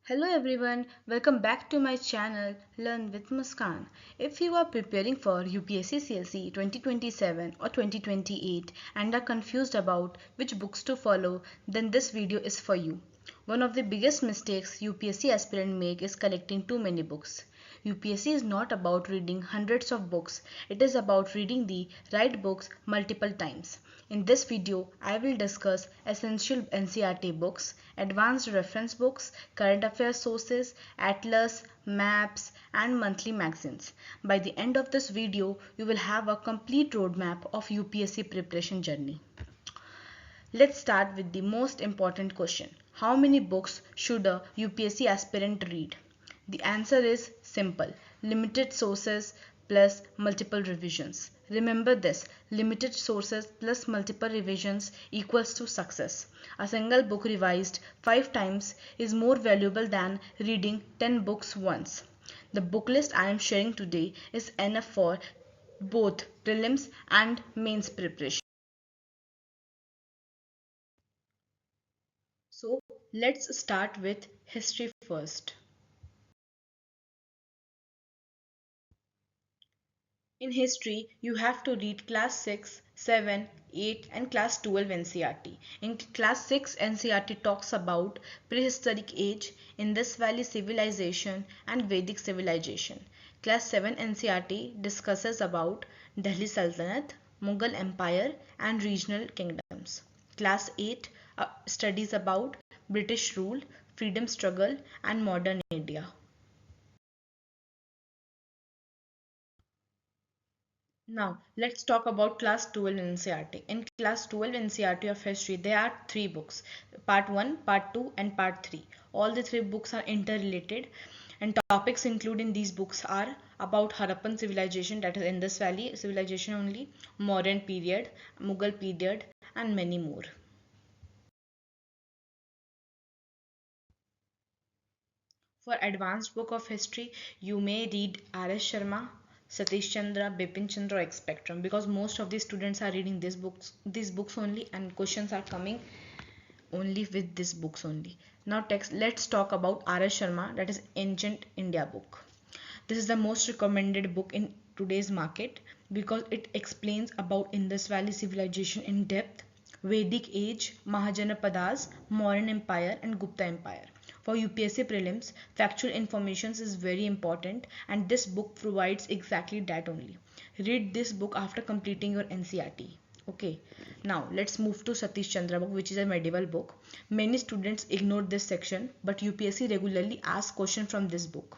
Hello everyone, welcome back to my channel Learn with Muskan. If you are preparing for UPSC CLC 2027 or 2028 and are confused about which books to follow, then this video is for you. One of the biggest mistakes UPSC aspirants make is collecting too many books. UPSC is not about reading hundreds of books, it is about reading the right books multiple times. In this video, I will discuss essential NCERT books, advanced reference books, current affairs sources, atlas, maps, and monthly magazines. By the end of this video, you will have a complete roadmap of UPSC preparation journey. Let's start with the most important question. How many books should a UPSC aspirant read? The answer is simple. Limited sources plus multiple revisions. Remember this, limited sources plus multiple revisions equals to success. A single book revised 5 times is more valuable than reading 10 books once. The book list I am sharing today is enough for both prelims and mains preparation. So let's start with history first. In history, you have to read class 6, 7, 8 and class 12 NCERT. In class 6 NCERT talks about prehistoric age, Indus Valley civilization and Vedic civilization. Class 7 NCERT discusses about Delhi Sultanate, Mughal Empire and regional kingdoms. Class 8 studies about British rule, freedom struggle and modern India. Now, let's talk about class 12 NCERT. In class 12 NCERT of history, there are three books, part 1, part 2 and part 3. All the three books are interrelated and topics included in these books are about Harappan civilization, that is Indus Valley civilization only, Mauryan period, Mughal period and many more. For advanced book of history, you may read R.S. Sharma, Satish Chandra, Bipin Chandra, X Spectrum, because most of the students are reading these books only, and questions are coming only with these books only. Now let's talk about R.S. Sharma, that is Ancient India book. This is the most recommended book in today's market because it explains about Indus Valley civilization in depth, Vedic age, Mahajanapadas, Mauryan Empire and Gupta Empire. For UPSC prelims, factual information is very important and this book provides exactly that only. Read this book after completing your NCERT. Okay, now let's move to Satish Chandra book, which is a medieval book. Many students ignore this section, but UPSC regularly asks questions from this book.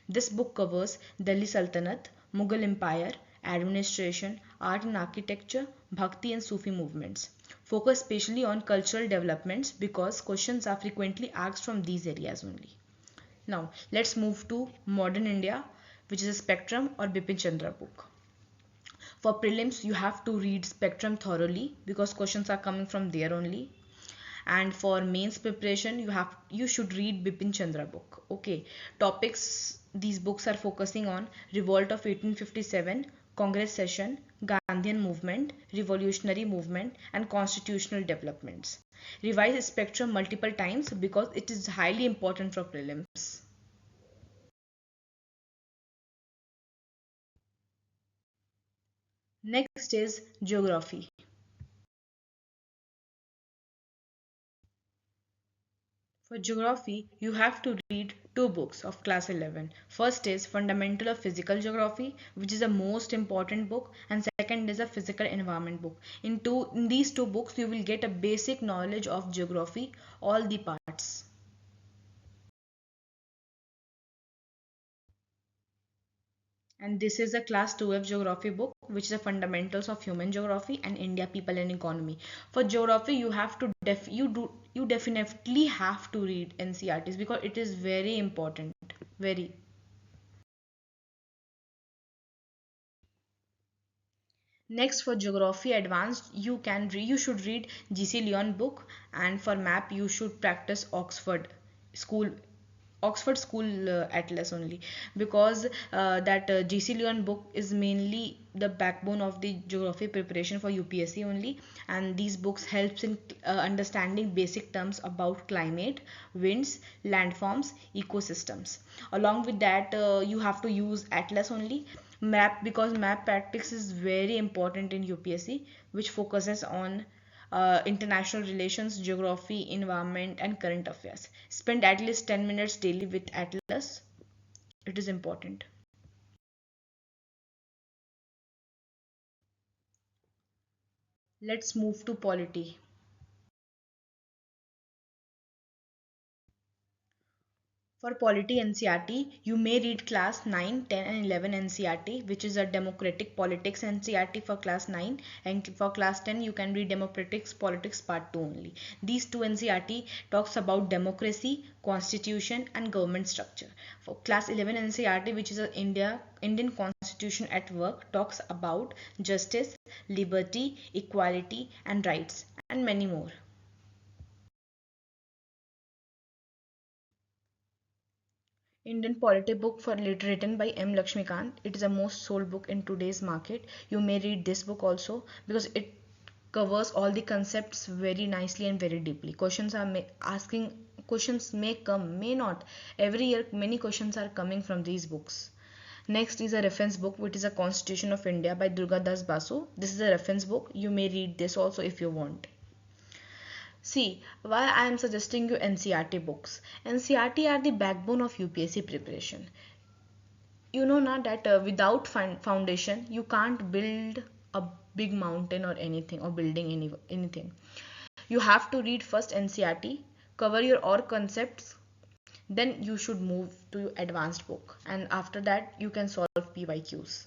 This book covers Delhi Sultanate, Mughal Empire, administration, art and architecture, Bhakti and Sufi movements. Focus specially on cultural developments because questions are frequently asked from these areas only. Now let's move to Modern India, which is a Spectrum or Bipin Chandra book. For prelims, you have to read Spectrum thoroughly because questions are coming from there only. And for mains preparation, you should read Bipin Chandra book. Okay, topics these books are focusing on: revolt of 1857, Congress session, Gandhian movement, revolutionary movement and constitutional developments. Revise Spectrum multiple times because it is highly important for prelims. Next is geography. For geography, you have to read two books of class 11. First is Fundamental of Physical Geography, which is the most important book, and second is a Physical Environment book. In these two books, you will get a basic knowledge of geography, all the parts. And this is a class 12 geography book, which is the fundamentals of human geography and India, people and economy. For geography, you have to you definitely have to read NCERTs because it is very important. Very. Next, for geography advanced, you should read GC Leon book, and for map you should practice Oxford school Oxford School Atlas only, because that GC Leon book is mainly the backbone of the geography preparation for UPSC only, and these books helps in understanding basic terms about climate, winds, landforms, ecosystems. Along with that, you have to use Atlas only, map, because map practice is very important in UPSC, which focuses on international relations, geography, environment, and current affairs. Spend at least 10 minutes daily with Atlas. It is important. Let's move to polity. For polity NCRT, you may read class 9, 10, and 11 NCRT, which is a democratic politics NCRT for class 9, and for class 10 you can read democratic politics part 2 only. These two NCRT talks about democracy, constitution, and government structure. For class 11 NCRT, which is a Indian constitution at work, talks about justice, liberty, equality, and rights, and many more. Indian Polity book for written by M. Lakshmikant. It is a most sold book in today's market. You may read this book also, because it covers all the concepts very nicely and very deeply. Questions may come, may not. Every year many questions are coming from these books. Next is a reference book, which is a Constitution of India by Durga Das Basu. This is a reference book. You may read this also if you want. See, why I am suggesting you NCRT books. NCRT are the backbone of UPSC preparation. You know now that without foundation, you can't build a big mountain or anything, or building anything. You have to read first NCRT, cover your all concepts, then you should move to your advanced book, and after that you can solve PYQs.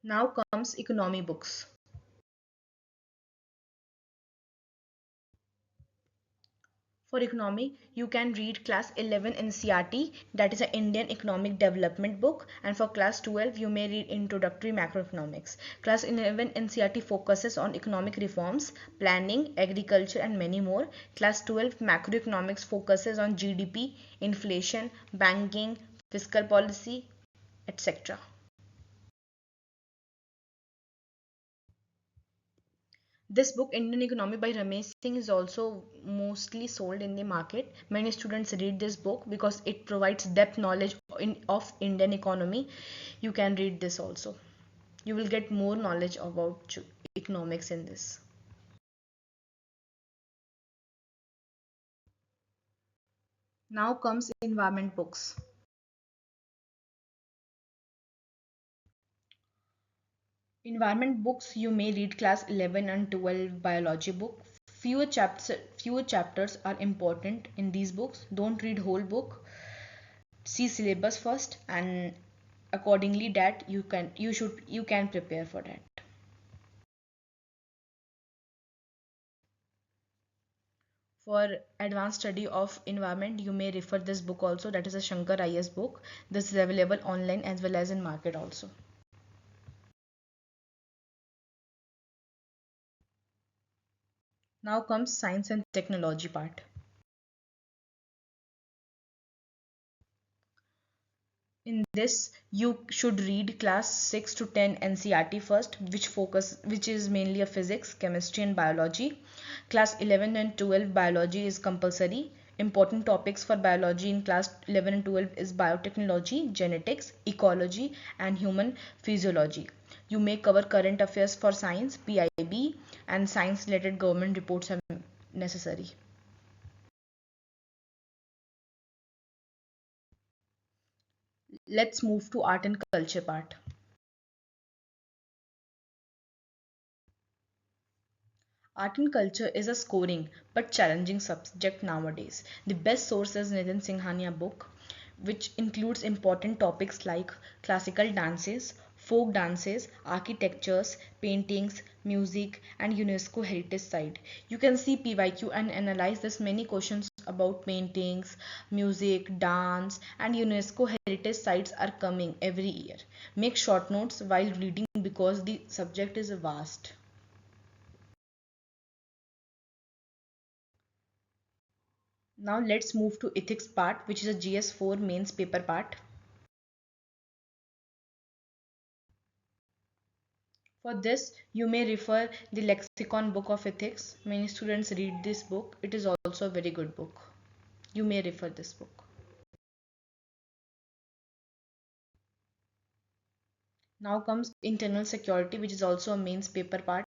Now comes economy books. For economy, you can read class 11 NCRT, that is an Indian economic development book, and for class 12 you may read introductory macroeconomics. Class 11 NCRT focuses on economic reforms, planning, agriculture, and many more. Class 12 macroeconomics focuses on GDP, inflation, banking, fiscal policy, etc. This book, Indian Economy by Ramesh Singh, is also mostly sold in the market. Many students read this book because it provides depth knowledge of Indian economy. You can read this also. You will get more knowledge about economics in this. Now comes environment books. Environment books, you may read class 11 and 12 biology book. Fewer chapters are important in these books. Don't read whole book. See syllabus first, and accordingly that you can prepare for that. For advanced study of environment, you may refer this book also, that is a Shankar IS book. This is available online as well as in market also. Now comes science and technology part. In this, you should read class 6 to 10 NCRT first, which is mainly a physics, chemistry, and biology. Class 11 and 12 biology is compulsory. Important topics for biology in class 11 and 12 is biotechnology, genetics, ecology, and human physiology. You may cover current affairs for science, PIB, and science related government reports are necessary. Let's move to art and culture part. Art and culture is a scoring but challenging subject nowadays. The best source is Nitin Singhania book, which includes important topics like classical dances, folk dances, architectures, paintings, music, and UNESCO heritage site. You can see PYQ and analyze this many questions about paintings, music, dance, and UNESCO heritage sites are coming every year. Make short notes while reading because the subject is vast. Now let's move to ethics part, which is a GS4 mains paper part. For this, you may refer the lexicon book of ethics. Many students read this book. It is also a very good book. You may refer this book. Now comes internal security, which is also a mains paper part.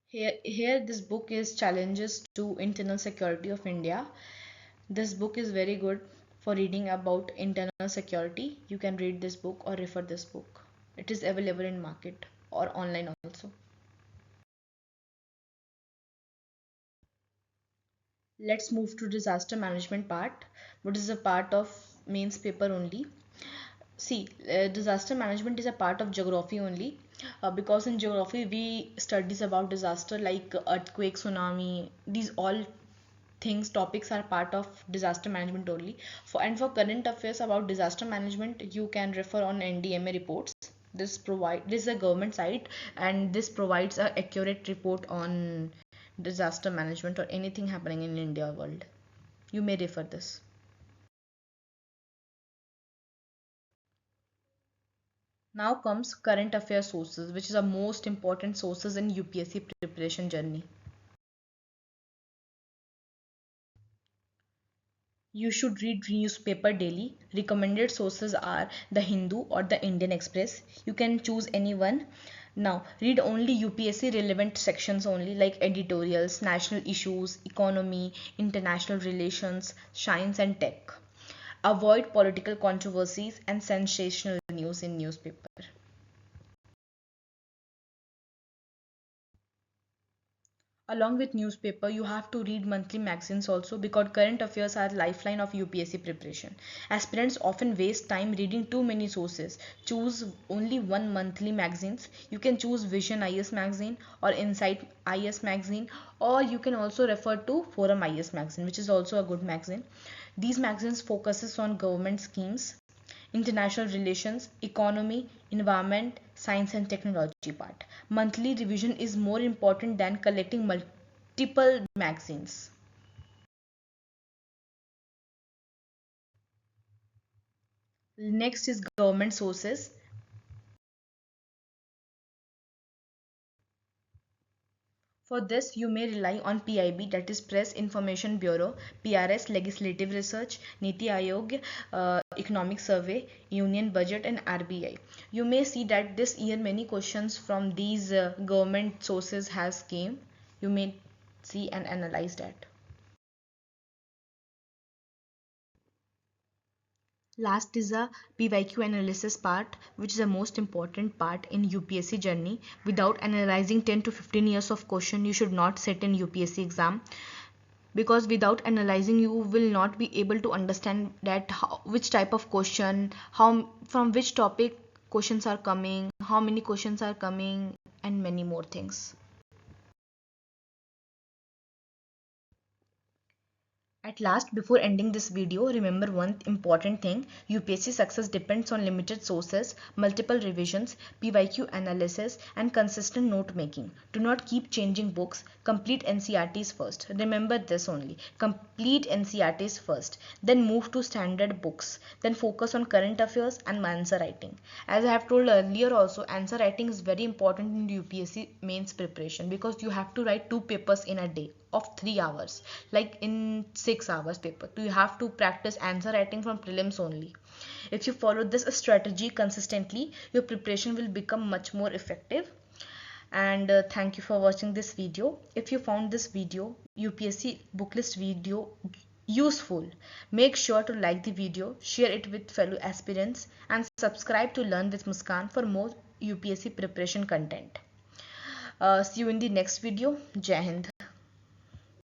Here this book is challenges to internal security of India. This book is very good for reading about internal security. You can read this book or refer this book. It is available in market or online also. Let's move to disaster management part, which is a part of mains paper only. See, disaster management is a part of geography only, because in geography we studies about disaster like earthquake, tsunami. These all things, topics are part of disaster management only. For current affairs about disaster management, you can refer on NDMA reports. This is a government site, and this provides a accurate report on disaster management or anything happening in India or world. You may refer this. Now comes current affairs sources, which is the most important sources in UPSC preparation journey. You should read newspaper daily. Recommended sources are the Hindu or the Indian Express. You can choose any one. Now read only UPSC relevant sections only, like editorials, national issues, economy, international relations, science and tech. Avoid political controversies and sensational news in newspaper. Along with newspaper, you have to read monthly magazines also, because current affairs are lifeline of UPSC preparation. Aspirants often waste time reading too many sources. Choose only one monthly magazines. You can choose Vision IS magazine or Insight IS magazine, or you can also refer to Forum IS magazine, which is also a good magazine. These magazines focuses on government schemes, international relations, economy, environment, science and technology part. Monthly revision is more important than collecting multiple magazines. Next is government sources. For this, you may rely on PIB, that is Press Information Bureau, PRS, Legislative Research, Niti Aayog, Economic Survey, Union Budget, and RBI. You may see that this year many questions from these government sources has came. You may see and analyze that. Last is a PYQ analysis part, which is the most important part in UPSC journey. Without analyzing 10 to 15 years of question, you should not sit in UPSC exam, because without analyzing you will not be able to understand that which type of question, how from which topic questions are coming, how many questions are coming, and many more things. At last, before ending this video, remember one important thing. UPSC success depends on limited sources, multiple revisions, PYQ analysis, and consistent note making. Do not keep changing books. Complete NCRTs first. Remember this only. Complete NCRTs first. Then move to standard books. Then focus on current affairs and answer writing. As I have told earlier also, answer writing is very important in UPSC mains preparation, because you have to write two papers in a day of 3 hours, like in 6 hours paper. So you have to practice answer writing from prelims only. If you follow this strategy consistently, your preparation will become much more effective. And thank you for watching this video. If you found this video, UPSC book list video, useful, make sure to like the video, share it with fellow aspirants, and subscribe to Learn with Muskan for more UPSC preparation content. See you in the next video. Jai Hind.